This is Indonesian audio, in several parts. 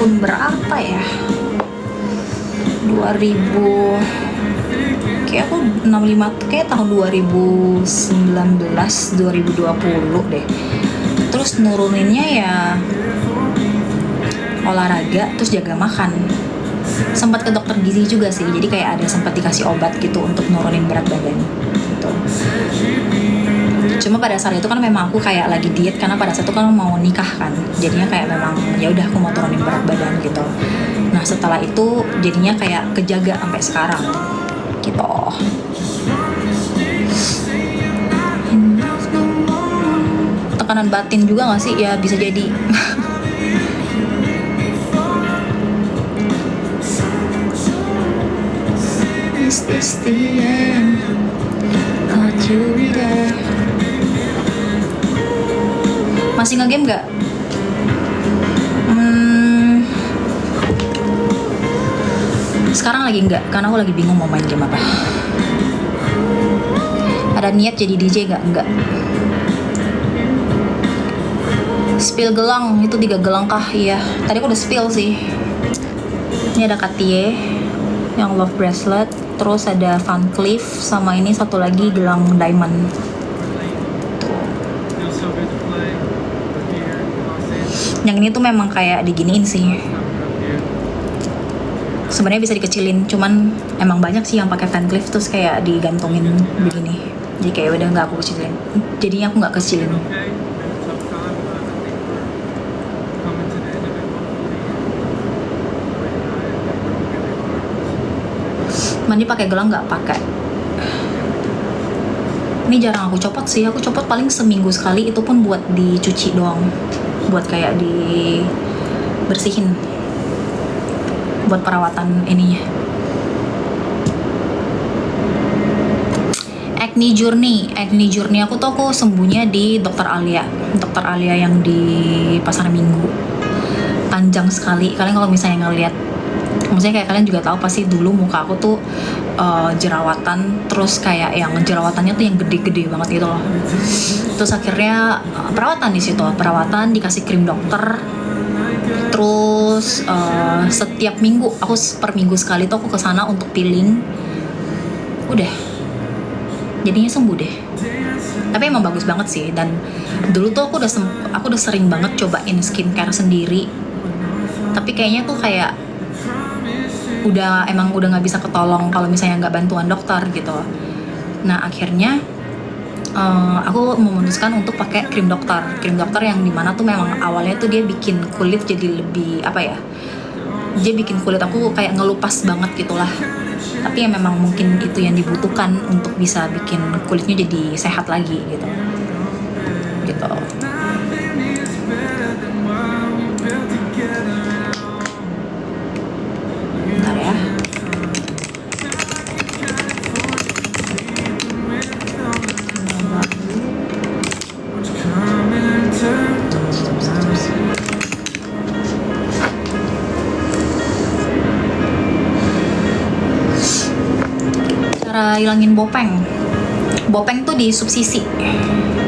tahun berapa ya, 2000, kayak aku 65, kayak tahun 2019 2020 deh. Terus nuruninnya ya olahraga, terus jaga makan. Sempat ke dokter gizi juga sih, jadi kayak ada sempat dikasih obat gitu untuk nurunin berat badan gitu. Cuma pada saat itu kan memang aku kayak lagi diet, karena pada saat itu kan mau nikah kan, jadinya kayak memang ya udah aku mau turunin berat badan gitu. Nah setelah itu jadinya kayak kejaga sampai sekarang gitu. Tekanan batin juga nggak sih? Ya bisa jadi. Is this the end? Thought you'd be there. Masih nge-game nggak? Sekarang lagi nggak, karena aku lagi bingung mau main game apa. Ada niat jadi DJ nggak? Nggak. Spill gelang, itu 3 gelang kah? Iya, tadi aku udah spill sih. Ini ada Cartier yang love bracelet, terus ada Van Cleef, sama ini satu lagi gelang diamond. Yang ini tuh memang kayak diginiin sih. Sebenarnya bisa dikecilin, cuman emang banyak sih yang pakai Van Cleef terus kayak digantungin begini. Jadi kayak udah nggak aku kecilin. Jadinya aku nggak kecilin. Mandi pakai gelang nggak pakai. Ini jarang aku copot sih. Aku copot paling seminggu sekali, itu pun buat dicuci doang. Buat kayak dibersihin. Buat perawatan ininya. Acne Journey aku tuh aku sembuhnya di Dokter Alia yang di Pasar Minggu. Panjang sekali. Kalian kalau misalnya ngeliat, maksudnya kayak kalian juga tahu pasti dulu muka aku tuh jerawatan, terus kayak yang jerawatannya tuh yang gede-gede banget gitu loh. Terus akhirnya perawatan di situ, dikasih krim dokter. Terus setiap minggu, aku per minggu sekali tuh aku kesana untuk peeling. Udah, jadinya sembuh deh. Tapi emang bagus banget sih. Dan dulu tuh aku udah sering banget cobain skincare sendiri. Tapi kayaknya tuh kayak udah nggak bisa ketolong kalau misalnya nggak bantuan dokter gitu. Nah akhirnya aku memutuskan untuk pakai krim dokter yang dimana tuh memang awalnya tuh dia bikin kulit jadi lebih dia bikin kulit aku kayak ngelupas banget gitulah. Tapi ya memang mungkin itu yang dibutuhkan untuk bisa bikin kulitnya jadi sehat lagi gitu. Bentar ya. Cara hilangin bopeng tuh di subsisi.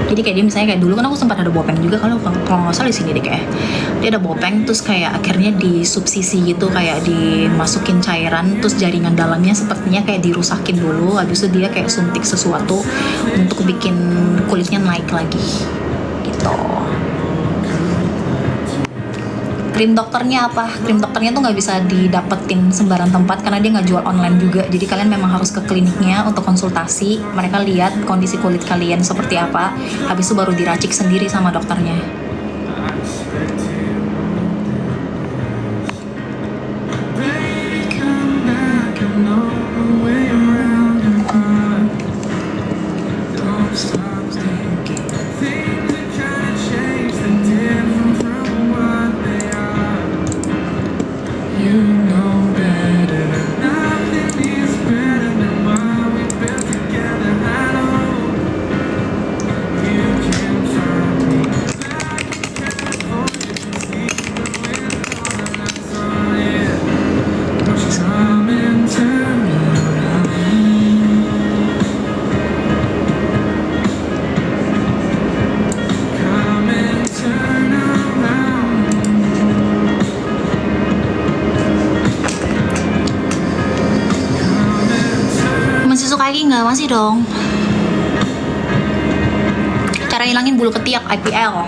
Jadi kayak dia misalnya kayak dulu kan aku sempat ada bopeng juga, kalau nggak salah di sini deh kayak dia ada bopeng, terus kayak akhirnya di subsisi gitu, kayak dimasukin cairan, terus jaringan dalamnya sepertinya kayak dirusakin dulu, habis itu dia kayak suntik sesuatu untuk bikin kulitnya naik lagi gitu. Krim dokternya apa? Krim dokternya tuh nggak bisa didapetin sembarang tempat karena dia nggak jual online juga. Jadi kalian memang harus ke kliniknya untuk konsultasi. Mereka lihat kondisi kulit kalian seperti apa. Habis itu baru diracik sendiri sama dokternya. masih dong. Cara hilangin bulu ketiak IPL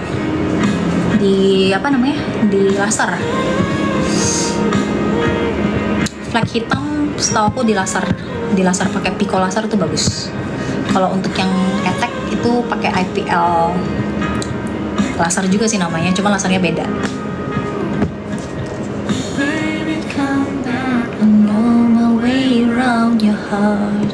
di apa namanya, di laser. Flek hitam setahu aku di laser pakai Pico laser tuh bagus. Kalau untuk yang ketek itu pakai IPL laser juga sih namanya, cuma lasernya beda. Baby, come back, I know my way around your heart.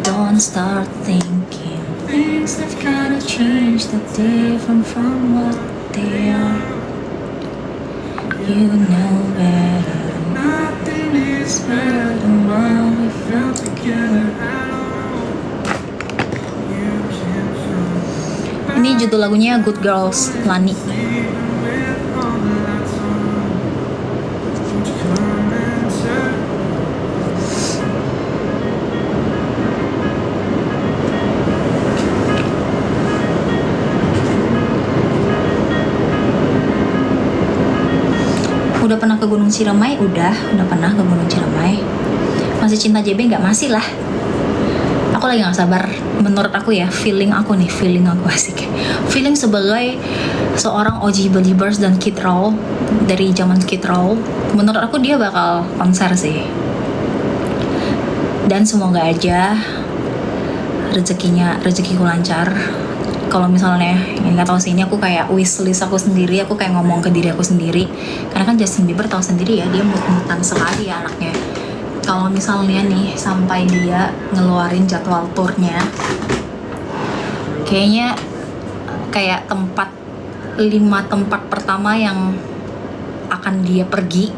Don't start thinking things have gotta change, that different from what they are. You know better, nothing is better than what we felt together. Ini judul lagunya Good Girls, Lani. Udah pernah ke Gunung Ciremai? Udah pernah ke Gunung Ciremai. Masih cinta JB nggak? Masih lah. Aku lagi nggak sabar. Menurut aku ya, feeling aku asik. Feeling sebagai seorang OG Believers dan Kid Roll dari zaman Kid Roll, menurut aku dia bakal konser sih. Dan semoga aja rezekiku lancar. Kalau misalnya, ini nggak tahu sih, ini aku kayak wishlist aku sendiri, aku kayak ngomong ke diri aku sendiri. Karena kan Justin Bieber tahu sendiri ya, dia mut-mutan sekali ya anaknya. Kalau misalnya nih sampai dia ngeluarin jadwal turnya, kayaknya kayak 5 tempat pertama yang akan dia pergi,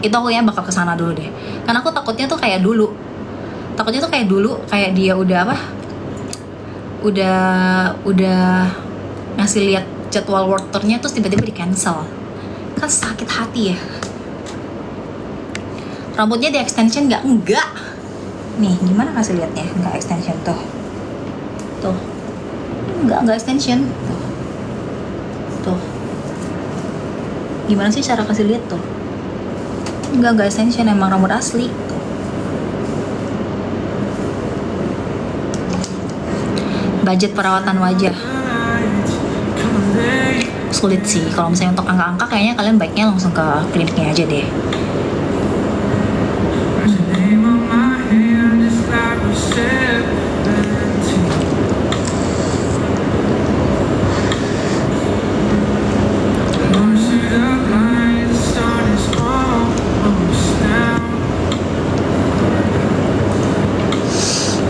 itu aku ya bakal kesana dulu deh. Karena aku takutnya tuh kayak dulu, kayak dia udah apa? Udah ngasih lihat jadwal world tournya terus tiba-tiba di cancel, kan sakit hati ya. Rambutnya di extension nggak? Enggak. Nih gimana kasih lihatnya? Nggak extension tuh nggak extension tuh gimana sih cara kasih lihat tuh? Nggak extension, emang rambut asli tuh. Budget perawatan wajah sulit sih. Kalau misalnya untuk angka-angka, kayaknya kalian baiknya langsung ke kliniknya aja deh.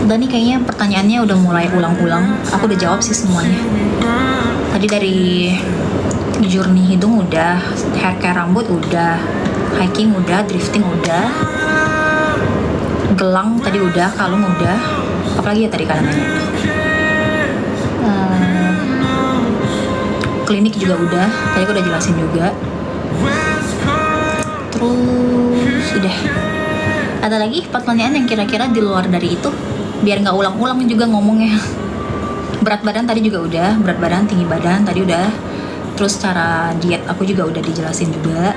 Dan nih kayaknya pertanyaannya udah mulai ulang-ulang. Aku udah jawab sih semuanya. Tadi dari journey hidung udah, hair care rambut udah, hiking udah, drifting udah, gelang tadi udah, kalung udah. Apalagi ya tadi kalian nanya? Klinik juga udah, tadi aku udah jelasin juga. Terus udah. Ada lagi pertanyaan yang kira-kira di luar dari itu, biar nggak ulang-ulang juga ngomongnya. Berat badan tadi juga udah, berat badan, tinggi badan tadi udah. Terus cara diet aku juga udah dijelasin juga.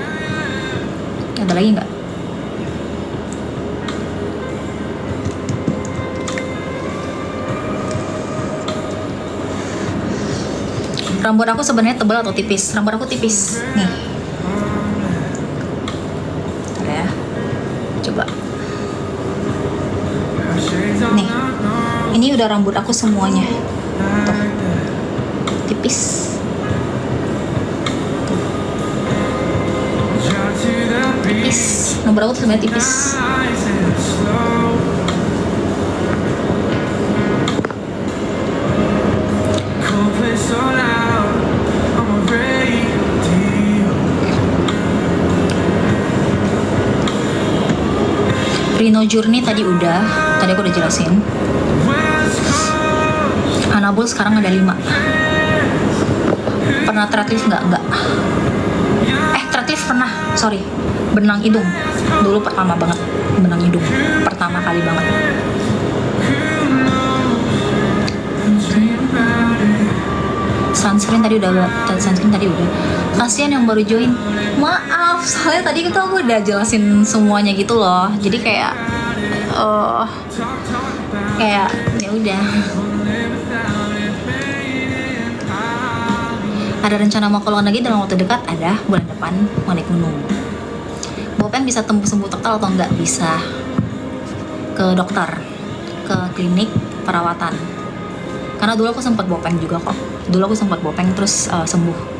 Ada lagi nggak? Rambut aku sebenarnya tebal atau tipis? Rambut aku tipis. Nih. Ada ya. Coba. Nih. Ini udah rambut aku semuanya. Tuh. Tipis. Tipis. Rambut aku sebenarnya tipis. Rhino Journey tadi aku udah jelasin. Anabol sekarang ada 5. Pernah threadlift nggak? Nggak. Threadlift pernah, sorry. Benang hidung. Dulu pertama banget, benang hidung. Pertama kali banget. Sunscreen tadi udah. Kasian yang baru join. Maaf, soalnya tadi itu aku udah jelasin semuanya gitu loh. Jadi kayak kayak ya udah. Ada rencana mau keluar lagi dalam waktu dekat? Ada, bulan depan mau naik gunung. Bopen bisa sembuh total atau nggak? Bisa. Ke dokter, ke klinik perawatan. Karena dulu aku sempat bopeng juga kok. Dulu aku sempat bopeng terus sembuh.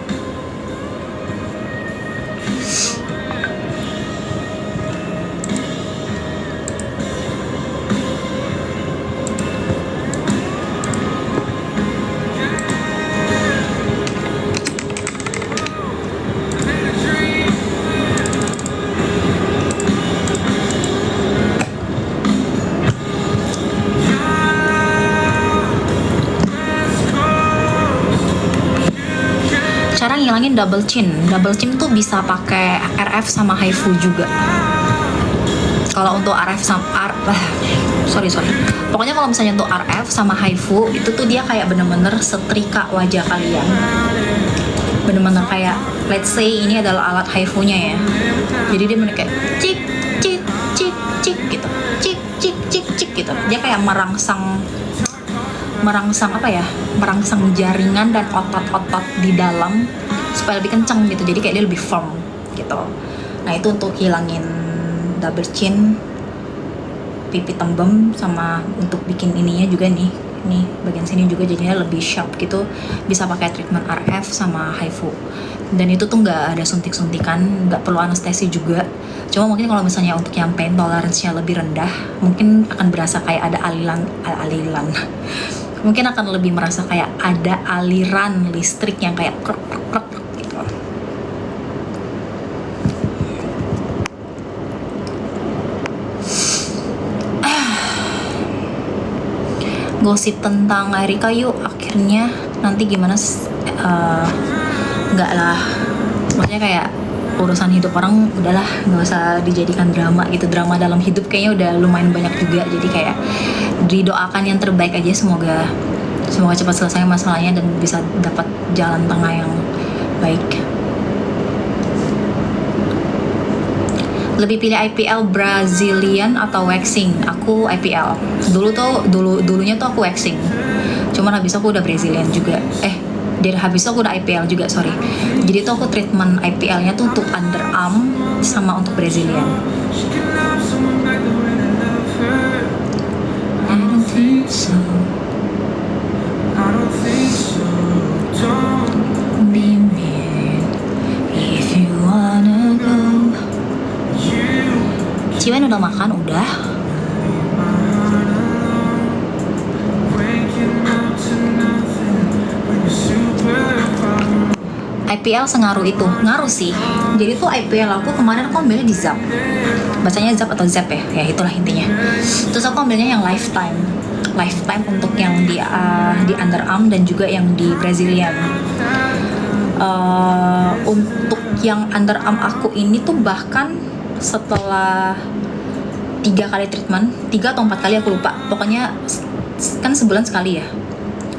Cara ngilangin double chin tuh bisa pakai RF sama HIFU juga. Kalau untuk RF sama sorry pokoknya kalau misalnya untuk RF sama HIFU itu tuh dia kayak bener-bener setrika wajah kalian, bener-bener kayak let's say ini adalah alat HIFU-nya ya, jadi dia bener kayak cik cik cik cik gitu, cik cik cik cik gitu. Dia kayak merangsang apa ya, merangsang jaringan dan otot-otot di dalam supaya lebih kencang gitu, jadi kayak dia lebih firm gitu. Nah itu untuk hilangin double chin, pipi tembem, sama untuk bikin ininya juga nih bagian sini juga jadinya lebih sharp gitu, bisa pakai treatment RF sama HIFU. Dan itu tuh nggak ada suntik-suntikan, nggak perlu anestesi juga. Cuma mungkin kalau misalnya untuk yang pain tolerance-nya lebih rendah, mungkin akan berasa kayak ada aliran mungkin akan lebih merasa kayak ada aliran listrik yang kayak krek gitu. Gosip tentang Erika yuk, akhirnya nanti gimana? Enggak lah, maksudnya kayak urusan hidup orang udahlah, nggak usah dijadikan drama gitu. Drama dalam hidup kayaknya udah lumayan banyak juga, jadi kayak didoakan yang terbaik aja, semoga cepat selesai masalahnya dan bisa dapat jalan tengah yang baik. Lebih pilih IPL Brazilian atau waxing? Aku IPL. Dulunya tuh aku waxing. Cuman habis aku udah Brazilian juga. Dari habis itu aku udah IPL juga, sorry. Jadi tuh aku treatment IPL-nya tuh untuk underarm sama untuk Brazilian. I don't think so. Don't be mean if you wanna go. Ciwen udah makan? Udah. IPL sengaruh itu? Ngaruh sih. Jadi tuh IPL aku kemarin aku ambilnya di Zap. Bacanya Zap atau Zap ya? Ya itulah intinya. Terus aku ambilnya yang lifetime untuk yang di underarm dan juga yang di Brazilian. Untuk yang underarm aku ini tuh bahkan setelah 3 kali treatment, 3 atau 4 kali aku lupa. Pokoknya kan sebulan sekali ya.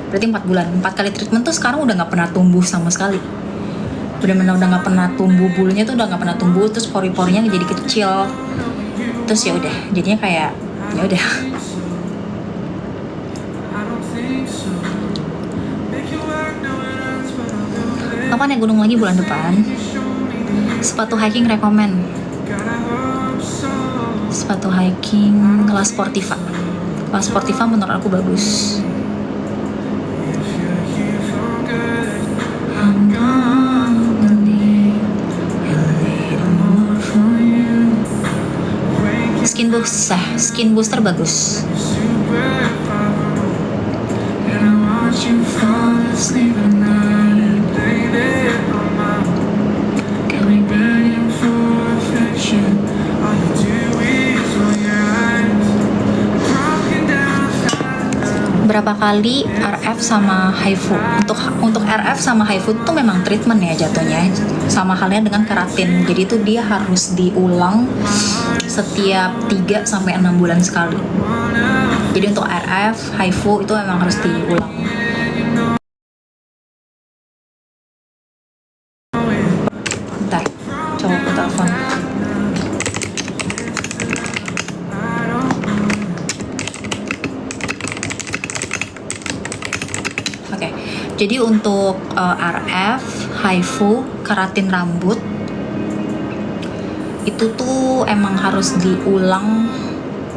Berarti 4 bulan. 4 kali treatment tuh sekarang udah nggak pernah tumbuh sama sekali. Benar-benar udah nggak pernah tumbuh, bulunya tuh udah nggak pernah tumbuh, terus pori-porinya jadi kecil. Terus ya udah, jadinya kayak ya udah. Kapan ya gunung lagi? Bulan depan. Sepatu hiking rekomen. Sepatu hiking La Sportiva. La Sportiva menurut aku bagus. Skin booster bagus. Berapa kali RF sama HIFU? Untuk RF sama HIFU itu memang treatment ya jatuhnya, sama halnya dengan keratin. Jadi itu dia harus diulang setiap 3 sampai 6 bulan sekali. Jadi untuk RF, HIFU itu memang harus diulang. Bentar, coba aku telepon. Jadi untuk RF, HIFU, keratin rambut itu tuh emang harus diulang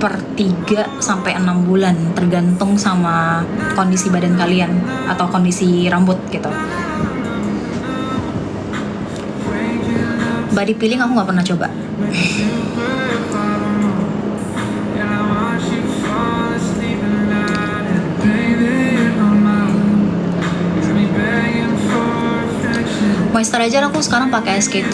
per 3 sampai 6 bulan tergantung sama kondisi badan kalian atau kondisi rambut gitu. Body peeling aku nggak pernah coba. Moisturizer aku sekarang pakai SK2.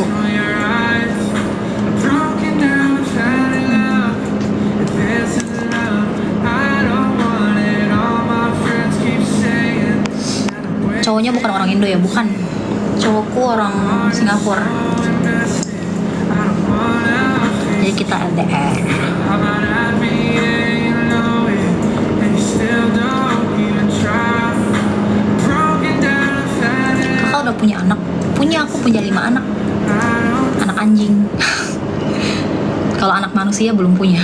Cowoknya bukan orang Indo ya, bukan. Cowokku orang Singapura. Jadi kita LDR. Kakak udah punya anak? Punya, aku punya 5 anak. Anak anjing. Kalau anak manusia belum punya.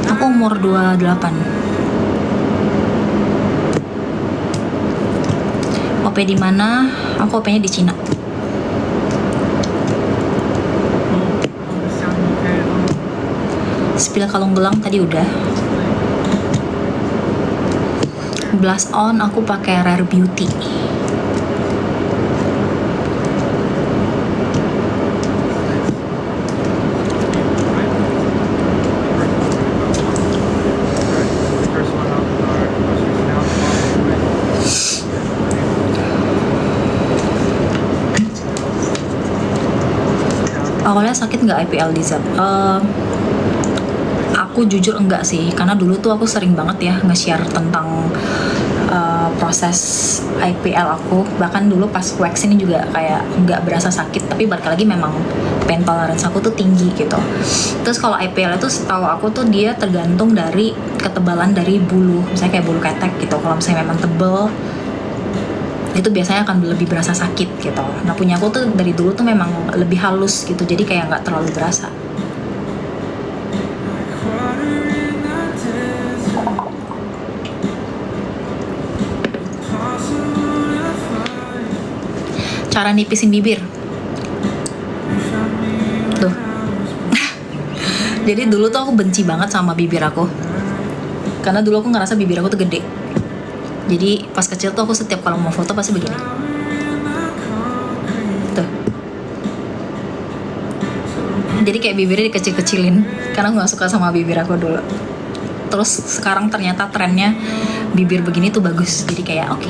Aku umur 28. OP di mana? Aku OP-nya di Cina. Spill kalung gelang tadi udah. Blush on aku pakai Rare Beauty. Awalnya sakit nggak IPL di Zap? Aku jujur enggak sih, karena dulu tuh aku sering banget ya nge-share tentang proses IPL aku. Bahkan dulu pas wax ini juga kayak nggak berasa sakit, tapi balik lagi memang pain tolerance aku tuh tinggi gitu. Terus kalau IPL itu setahu aku tuh dia tergantung dari ketebalan dari bulu, misalnya kayak bulu ketek gitu. Kalau misalnya memang tebel, itu biasanya akan lebih berasa sakit gitu. Nah punya aku tuh dari dulu tuh memang lebih halus gitu, jadi kayak nggak terlalu berasa. Cara nipisin bibir tuh. Jadi dulu tuh aku benci banget sama bibir aku, karena dulu aku ngerasa bibir aku tuh gede. Jadi pas kecil tuh aku setiap kalau mau foto pasti begini tuh. Jadi kayak bibirnya dikecil-kecilin karena aku gak suka sama bibir aku dulu. Terus sekarang ternyata trennya bibir begini tuh bagus. Jadi kayak oke.